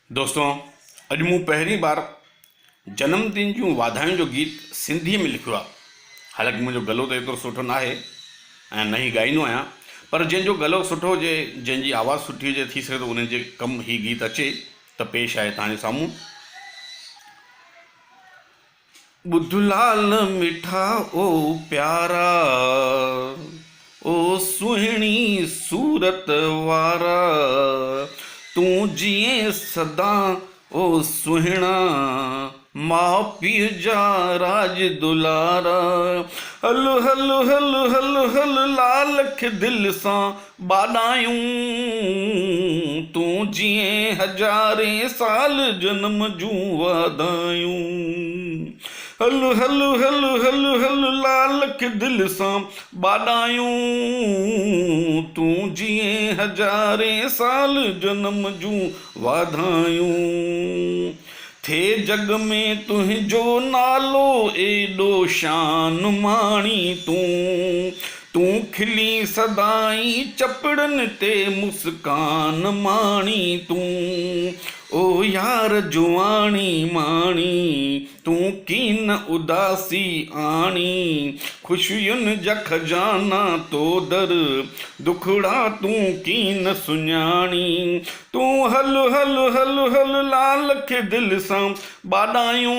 दोस्तों, अॼु मूं पहिरीं बार जन्मदिन जूं वाधायूं जो गीत सिंधीअ में लिखियो आहे। हालांकि मुंहिंजो गलो त एतिरो सुठो न आहे ऐं न ई ॻाईंदो आहियां, पर जंहिंजो गलो सुठो हुजे, जंहिंजी आवाज़ सुठी हुजे, थी सघे थो उन जे कमु ही गीत अचे त पेश आहे तव्हांजे साम्हूं। ॿुधलाल मिठा ओ प्यारा, ओ सुहिणी सूरत वारा, तूं जीअं सदा ओ सुहिणा, माउ पीउ जा राज दुलारा। हल हल हल हल हल लाल खे दिलि सां बाॾायूं, तूं जीअं हज़ारे साल जन्म जूं वाधायूं। हल हल हल हल हल लाल खे दिलि सां बाॾायूं, तूं जीअं हज़ारे साल जन्म जूं वाधायूं। थे जग में तुंहिंजो नालो एॾो शान माणी, तूं खिली सदाई चपड़नि ते मुस्कान माणी, तूं ओ यार जुवाणी माणी, तूं कीन उदासी आणी, ख़ुशियुनि जा खजाना तो दर, दुखड़ा तूं कीन सुञाणी। तूं हल हल हल हल लाल खे दिलि सां बाॾायूं,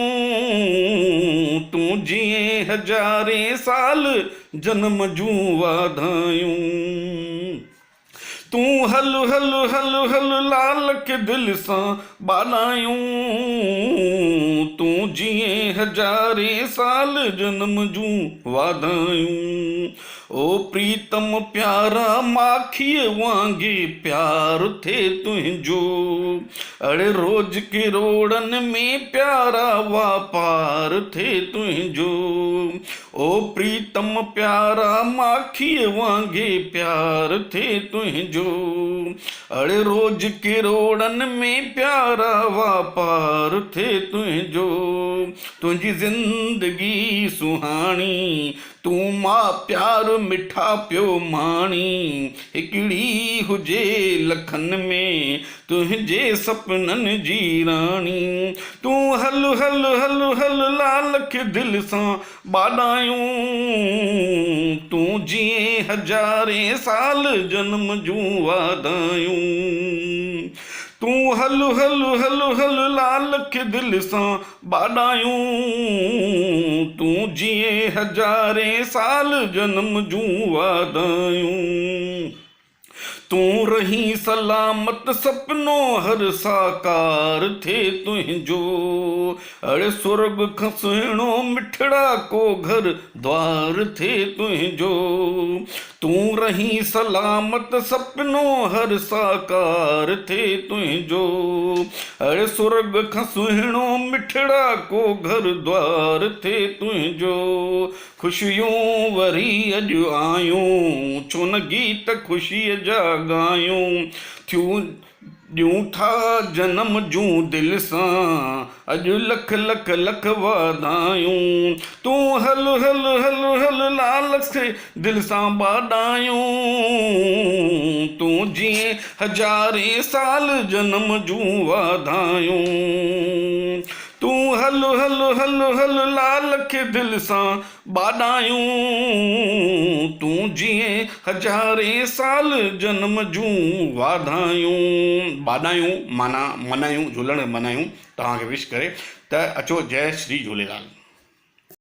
तूं जीअं हज़ारे साल जन्म जूं वाधायूं। तूं हल हल हल हल लाल खे दिलि सां बाॾायूं, तूं जीअं हज़ारे साल जन्म जूं वाधायूं। ओ प्रीतम प्यारा माखीअ वांगे प्यार थे तुंहिंजो, अड़े रोज किरोड़नि में प्यारा वापार थे तुंहिंजो। ओ प्रीतम प्यारा माखीअ वांगे प्यार थे तुंहिंजो, अड़े रोज किरोड़नि में प्यारा वापार थे तुंहिंजो। तुंहिंजी ज़िंदगी सुहाणी, तूं मां प्यार मिठा पियो माणी, हिकिड़ी हुजे लखनि में तुंहिंजे सपननि जी राणी। तूं हल हल हल हल लाल खे दिलि सां बाॾायूं, तूं जीअं हज़ारे साल जन्म जूं वाधायूं। तूं हल हल हल हल लाल खे दिलि सां बाॾायूं, तूं जीअं हज़ारे साल जन्म जूं वाधायूं। तूं रही सलामत सपनो हर साकार थे तुंहिंजो, अड़े स्वर्ग खां सुहिणो मिठड़ा को घर द्वार थे तुंहिंजो। तूं रही सलामत सपनो हर साकार थे तुंहिंजो, अड़े स्वर्ग खां सुहिणो मिठड़ा को घर द्वार थे तुंहिंजो। ख़ुशियूं वरी अॼु आयूं, छो न गीत ख़ुशीअ जा ॻायूं, थियूं ॾियूं था जन्म जूं दिलि सां, अॼु लख लख लख वाधायूं। तूं हल हल हल हल लाल खे दिलि सां बाॾायूं, तूं जीअं हज़ारे साल जन्म जूं वाधायूं। तूं हल हल हल हल लाल खे दिलि सां बाॾायूं, तूं जीअं हज़ारे साल जन्म जूं वाधायूं। बाॾायूं माना मनायूं, झूलण मनायूं तव्हांखे विश करे त अचो। जय श्री झूलेलाल।